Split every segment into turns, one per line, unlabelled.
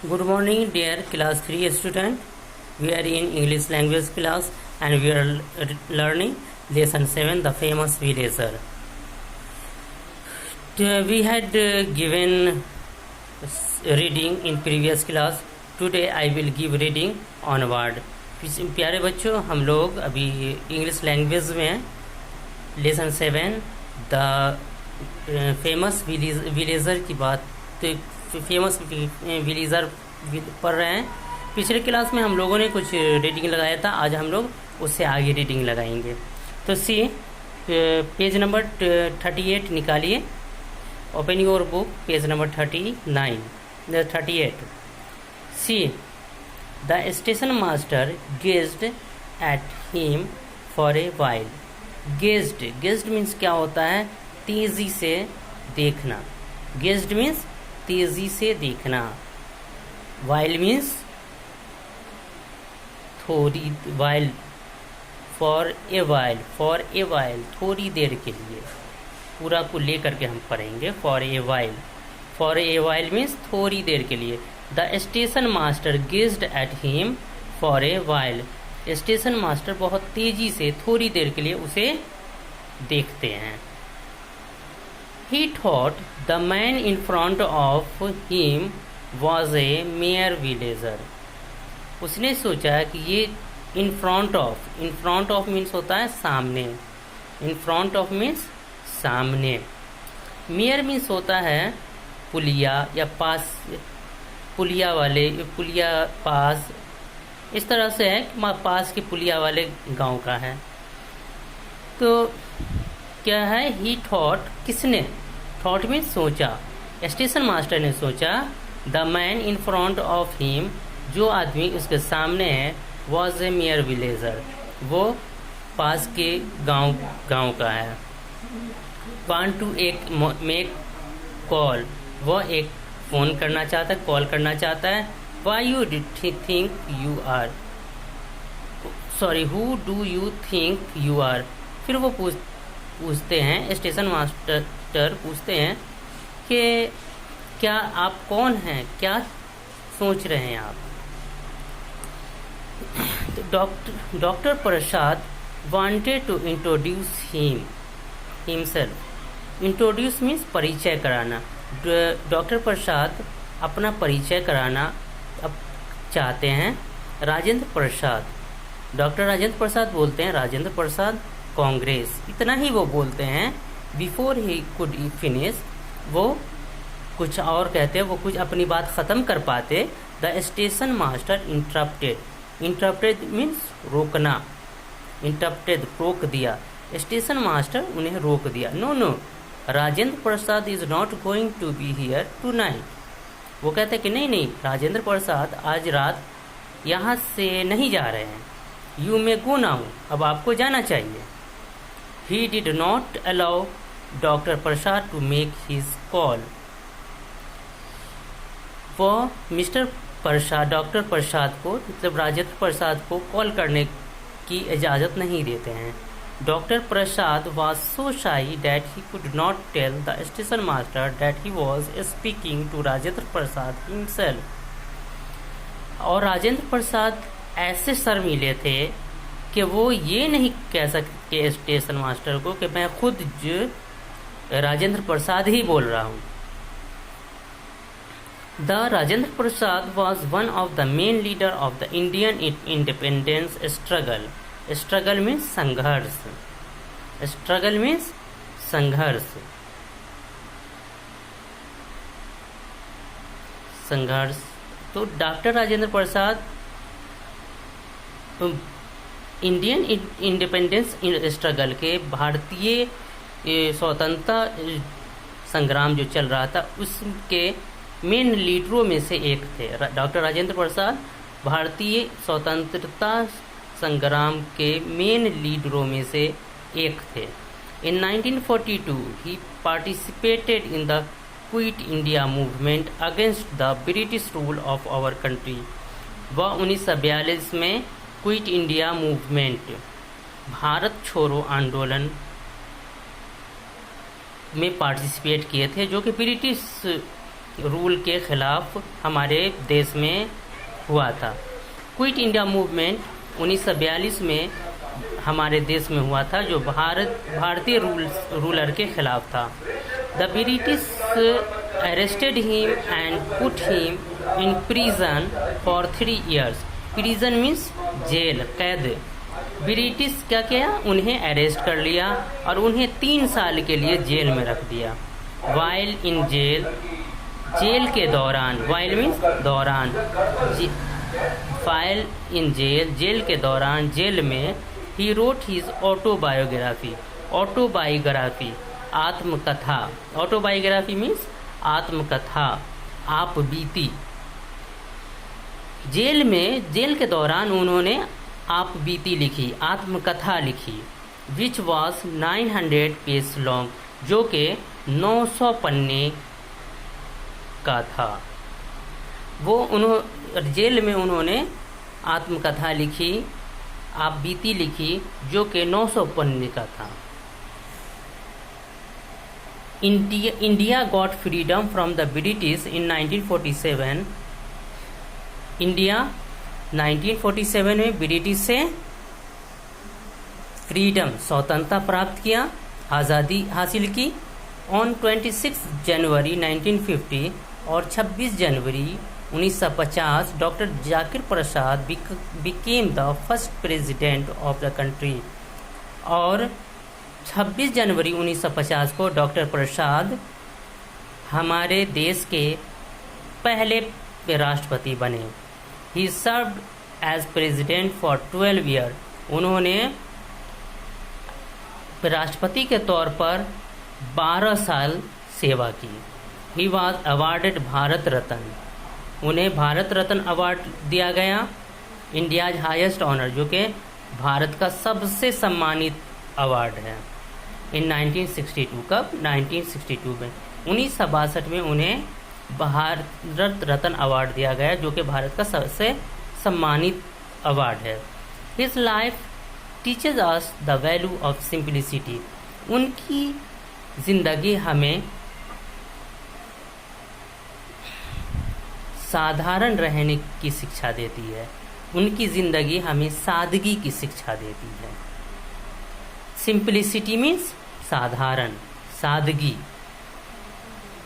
Good morning, dear class 3 student. We are in English language class and we are learning lesson 7, the famous villager. We had given reading in previous class. Today I will give reading onward. प्यारे बच्चों, हम लोग अभी English language में lesson 7 the famous villager की बात famous villager पढ़ रहे हैं। पिछले क्लास में हम लोगों ने कुछ रीडिंग लगाया था, आज हम लोग उससे आगे रीडिंग लगाएंगे। तो सी पेज नंबर 38 निकालिए, open your book, page number 38। See the station master gazed at him for a while. Gazed means क्या होता है? तेजी से देखना। गेज्ड मीन्स तेजी से देखना। वाइल मीन्स थोड़ी, वाइल फॉर ए वाइल थोड़ी देर के लिए। पूरा को लेकर के हम पढ़ेंगे। फॉर ए वाइल मीन्स थोड़ी देर के लिए। The station master gazed at him for a while. Station master बहुत तेजी से थोड़ी देर के लिए उसे देखते हैं। He thought the man in front of him was a mere villager. उसने सोचा कि ये in front of means होता है सामने। in front of means सामने। mere means होता है पुलिया या पास, पुलिया पास, इस तरह से है कि पास के पुलिया वाले गांव का है। तो क्या है? ही थॉट, किसने? थॉट में सोचा। स्टेशन मास्टर ने सोचा। The man in front of him, जो आदमी उसके सामने है, वॉज ए मियर विलेजर, वो पास के गांव का है। वांट टू मेक कॉल, वो एक फोन करना चाहता है, कॉल करना चाहता है। Why you think you are, sorry, who do you think you are. फिर वो पूछते हैं, स्टेशन मास्टर पूछते हैं कि क्या आप कौन हैं, क्या सोच रहे हैं आप? तो doctor Prasad wanted to introduce himself. Introduce means परिचय कराना। डॉक्टर प्रसाद अपना परिचय कराना अब चाहते हैं। राजेंद्र प्रसाद, डॉक्टर राजेंद्र प्रसाद बोलते हैं, राजेंद्र प्रसाद कांग्रेस, इतना ही वो बोलते हैं। बिफोर ही कुड फिनिश, वो कुछ और कहते हैं, वो कुछ अपनी बात ख़त्म कर पाते। The station master interrupted means रोकना। इंटरप्टेड रोक दिया। स्टेशन मास्टर उन्हें रोक दिया। No, Rajendra Prasad is not going to be here tonight. वो कहते हैं कि नहीं, राजेंद्र प्रसाद आज रात यहाँ से नहीं जा रहे हैं। यू मे गो नाउ, अब आपको जाना चाहिए। He did not allow Dr. Prasad to make his call. वो डॉक्टर प्रसाद को, मतलब राजेंद्र प्रसाद को कॉल करने की इजाज़त नहीं देते हैं। Doctor Prasad was so shy that he could not tell the station master that he was speaking to Rajendra Prasad himself. और राजेंद्र प्रसाद ऐसे शर्मीले थे कि वो ये नहीं कह सकते स्टेशन मास्टर को कि मैं खुद राजेंद्र प्रसाद ही बोल रहा हूँ। The Rajendra Prasad was one of the main leader of the Indian independence struggle. Struggle means संघर्ष। स्ट्रगल मीन्स संघर्ष। तो doctor Rajendra Prasad Indian independence struggle के, भारतीय स्वतंत्रता संग्राम जो चल रहा था उसके मेन लीडरों में से एक थे। डॉक्टर राजेंद्र प्रसाद भारतीय स्वतंत्रता संग्राम के मेन लीडरों में से एक थे। In 1942 he participated in the Quit India movement against the British rule of our country. वह 1942 में क्विट इंडिया मूवमेंट, भारत छोड़ो आंदोलन में पार्टिसिपेट किए थे, जो कि ब्रिटिश रूल के खिलाफ हमारे देश में हुआ था। क्विट इंडिया मूवमेंट 1942 में हमारे देश में हुआ था, जो भारतीय रूलर के खिलाफ था। The British arrested him and put him in prison for 3 years। Prison means jail, कैद। ब्रिटिश क्या किया, उन्हें अरेस्ट कर लिया और उन्हें 3 साल के लिए जेल में रख दिया। वाइल इन जेल, जेल के दौरान, वाइल मीन्स दौरान, फाइल इन जेल, जेल के दौरान, जेल में he wrote his autobiography, autobiography आत्मकथा, ऑटोबायोग्राफी मीन्स आत्मकथा, आप बीती। जेल में, जेल के दौरान उन्होंने आप बीती लिखी, आत्मकथा लिखी, विच वॉज 900 पेज लॉन्ग, जो कि 900 पन्ने का था। वो जेल में उन्होंने आत्मकथा लिखी, आप बीती लिखी, जो कि 900 पन्ने का था। India got freedom from the British in 1947। India 1947 में ब्रिटिश से फ्रीडम, स्वतंत्रता प्राप्त किया, आज़ादी हासिल की। ऑन 26 जनवरी 1950 और 26 जनवरी 1950 doctor Zakir Prasad became the first president of the country. और 26 जनवरी 1950 को डॉक्टर प्रसाद हमारे देश के पहले राष्ट्रपति बने। He served as president for 12 year. उन्होंने राष्ट्रपति के तौर पर 12 साल सेवा की। He was awarded Bharat Ratna. उन्हें भारत रत्न अवार्ड दिया गया, इंडियाज हाईएस्ट ऑनर, जो कि भारत का सबसे सम्मानित अवार्ड है। इन 1962, कब? 1962 में, 1962 में उन्हें भारत रत्न अवार्ड दिया गया, जो कि भारत का सबसे सम्मानित अवार्ड है। His life teaches us the value of simplicity. उनकी जिंदगी हमें साधारण रहने की शिक्षा देती है। उनकी जिंदगी हमें सादगी की शिक्षा देती है। सिंप्लिसिटी मीन्स साधारण, सादगी।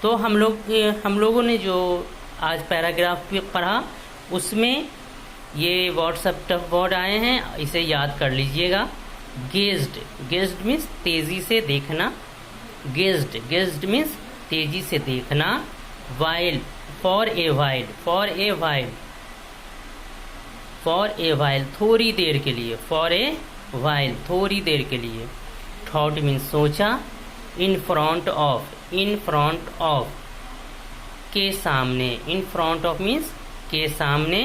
तो हम लोगों ने जो आज पैराग्राफ पढ़ा, उसमें ये व्हाट्सएप टफ वर्ड आए हैं, इसे याद कर लीजिएगा। गेज्ड, गेज्ड मीन्स तेजी से देखना, गेज्ड, गेज्ड मीन्स तेजी से देखना। While, for a while, for a while, for a while थोड़ी देर के लिए, फॉर ए वाइल थोड़ी देर के लिए। थॉट मीन्स सोचा। In front of, in front of के सामने, इन फ्रंट ऑफ मीन्स के सामने।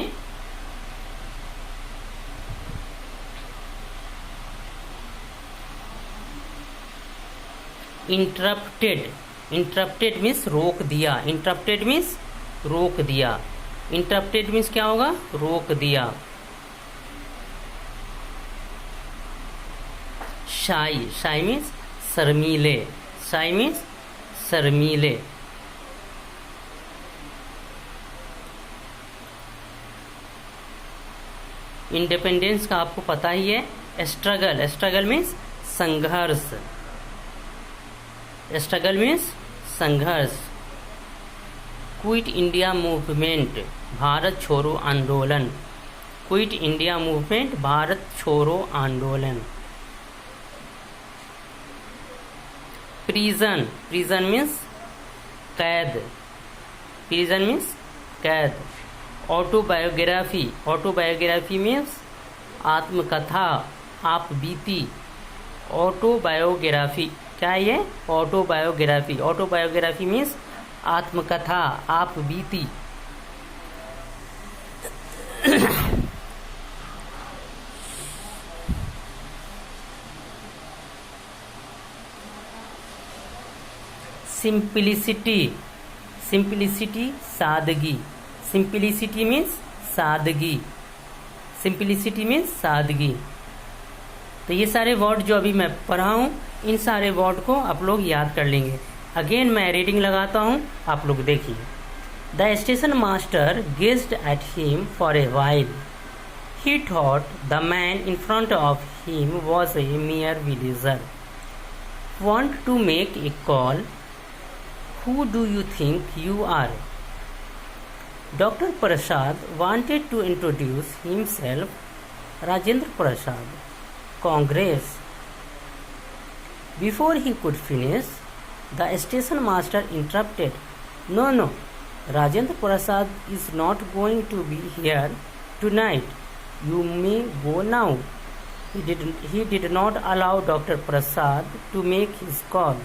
इंटरप्टेड, इंटरप्टेड मीन्स रोक दिया, इंटरप्टेड मीन्स रोक दिया, इंटरप्टेड मीन्स क्या होगा? रोक दिया। शाई, शाई मीन्स शर्मीले, शाई मीन्स शर्मीले। इंडिपेंडेंस का आपको पता ही है। स्ट्रगल, स्ट्रगल मीन्स संघर्ष, स्ट्रगल मीन्स संघर्ष। क्विट इंडिया मूवमेंट, भारत छोड़ो आंदोलन, क्विट इंडिया मूवमेंट, भारत छोड़ो आंदोलन। प्रिजन, प्रिजन मीन्स कैद, प्रिजन मीन्स कैद। ऑटोबायोग्राफी, ऑटोबायोग्राफी मीन्स आत्मकथा, आप बीती। ऑटोबायोग्राफी क्या है ये? ऑटोबायोग्राफी, ऑटोबायोग्राफी मीन्स आत्मकथा, आप बीती। सिंप्लिसिटी, सिंप्लिसिटी सादगी, सिंप्लिसिटी मीन्स सादगी, सिंप्लिसिटी मीन्स सादगी। तो ये सारे वर्ड जो अभी मैं पढ़ा हूँ, इन सारे वर्ड को आप लोग याद कर लेंगे। अगेन मैं रीडिंग लगाता हूँ, आप लोग देखिए। The station master gazed at him for a while. He thought the man in front of him was a mere villager. Want to make a call? Who do you think you are? Dr. Prasad wanted to introduce himself. Rajendra Prasad, Congress. Before he could finish, the station master interrupted. No, Rajendra Prasad is not going to be here tonight. You may go now. He did not allow Dr. Prasad to make his call.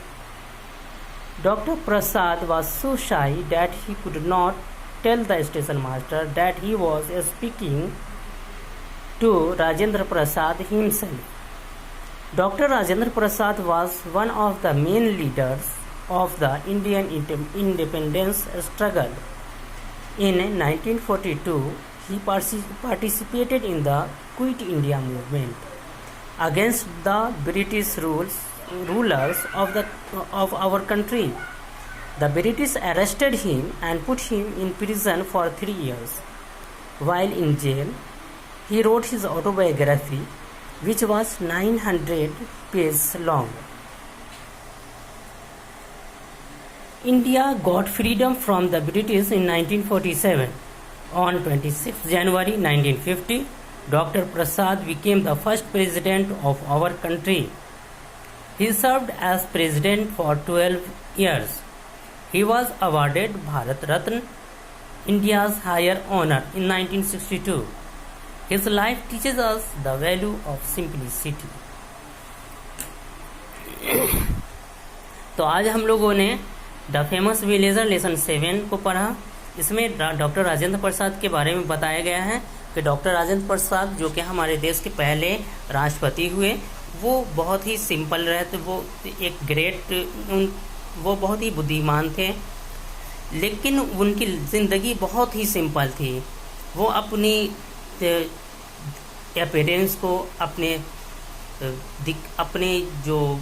Dr. Prasad was so shy that he could not tell the station master that he was speaking to Rajendra Prasad himself. Dr. Rajendra Prasad was one of the main leaders of the Indian independence struggle. In 1942, he participated in the Quit India movement against the British rulers of our country. The British arrested him and put him in prison for 3 years. While in jail, he wrote his autobiography, which was 900 pages long. India got freedom from the British in 1947. On 26 January 1950, Dr. Prasad became the first president of our country. He served as president for 12 years. He was awarded Bharat Ratna, India's higher honor, in 1962. His life teaches us the value of simplicity. तो आज हम लोगों ने the famous villager lesson 7 को पढ़ा। इसमें doctor Rajendra Prasad के बारे में बताया गया है कि डॉक्टर राजेंद्र प्रसाद जो कि हमारे देश के पहले राष्ट्रपति हुए, वो बहुत ही सिंपल रहते, वो बहुत ही बुद्धिमान थे, लेकिन उनकी ज़िंदगी बहुत ही सिंपल थी। वो अपनी अपीयरेंस को अपने जो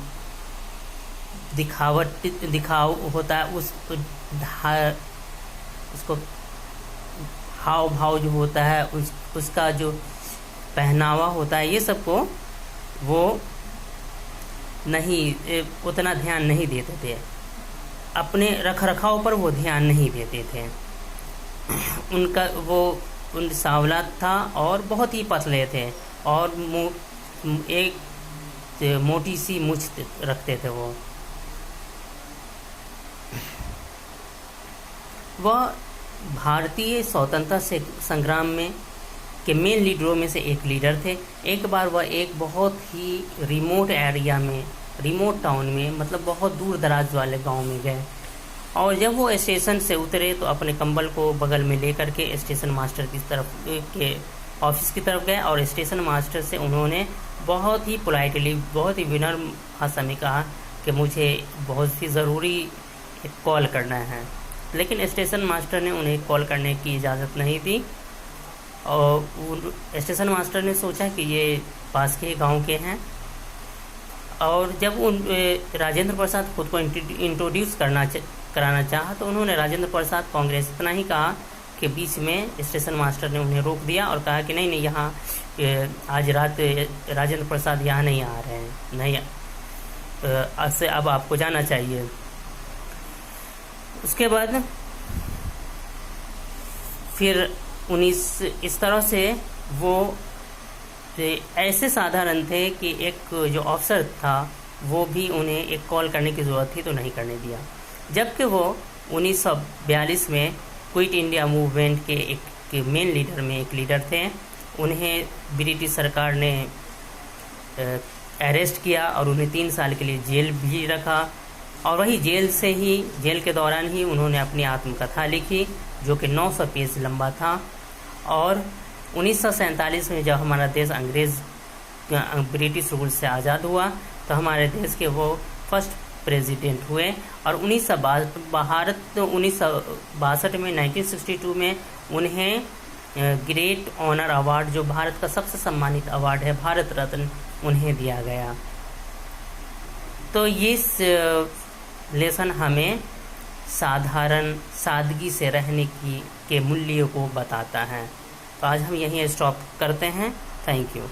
दिखाव होता है उसको हाव भाव जो होता है उसका जो पहनावा होता है, ये सबको वो नहीं उतना ध्यान नहीं देते थे। अपने रख रखाव पर वो ध्यान नहीं देते थे। उन सांवला था और बहुत ही पतले थे और एक मोटी सी मूंछ रखते थे। वह भारतीय स्वतंत्रता संग्राम में के मेन लीडरों में से एक लीडर थे। एक बार वह एक बहुत ही रिमोट एरिया में, रिमोट टाउन में, मतलब बहुत दूर दराज वाले गांव में गए, और जब वो स्टेशन से उतरे तो अपने कंबल को बगल में लेकर के स्टेशन मास्टर की तरफ के ऑफिस की तरफ गए और स्टेशन मास्टर से उन्होंने बहुत ही पोलाइटली, बहुत ही विनम्र भाषा में कहा कि मुझे बहुत ही ज़रूरी एक कॉल करना है। लेकिन स्टेशन मास्टर ने उन्हें कॉल करने की इजाज़त नहीं दी और स्टेशन मास्टर ने सोचा कि ये पास के गांव के हैं, और जब राजेंद्र प्रसाद खुद को इंट्रोड्यूस कराना चाहा तो उन्होंने राजेंद्र प्रसाद कांग्रेस इतना ही कहा कि बीच में स्टेशन मास्टर ने उन्हें रोक दिया और कहा कि नहीं, यहाँ आज रात राजेंद्र प्रसाद यहाँ नहीं आ रहे हैं, नहीं, आज से अब आपको जाना चाहिए। उसके बाद फिर इस तरह से वो ऐसे साधारण थे कि एक जो अफसर था वो भी उन्हें एक कॉल करने की ज़रूरत थी तो नहीं करने दिया। जबकि वो 1942 में क्विट इंडिया मूवमेंट के एक मेन लीडर में एक लीडर थे। उन्हें ब्रिटिश सरकार ने अरेस्ट किया और उन्हें 3 साल के लिए जेल भी रखा, और वही जेल के दौरान ही उन्होंने अपनी आत्मकथा लिखी जो कि 900 पेज लंबा था। और 1947 में जब हमारा देश ब्रिटिश रूल से आज़ाद हुआ तो हमारे देश के वो फर्स्ट प्रेसिडेंट हुए, और 1962 में 1962 में उन्हें ग्रेट ऑनर अवार्ड, जो भारत का सबसे सम्मानित अवार्ड है, भारत रत्न, उन्हें दिया गया। तो ये लेसन हमें साधारण सादगी से रहने की के मूल्यों को बताता है। तो आज हम यहीं स्टॉप करते हैं। Thank you.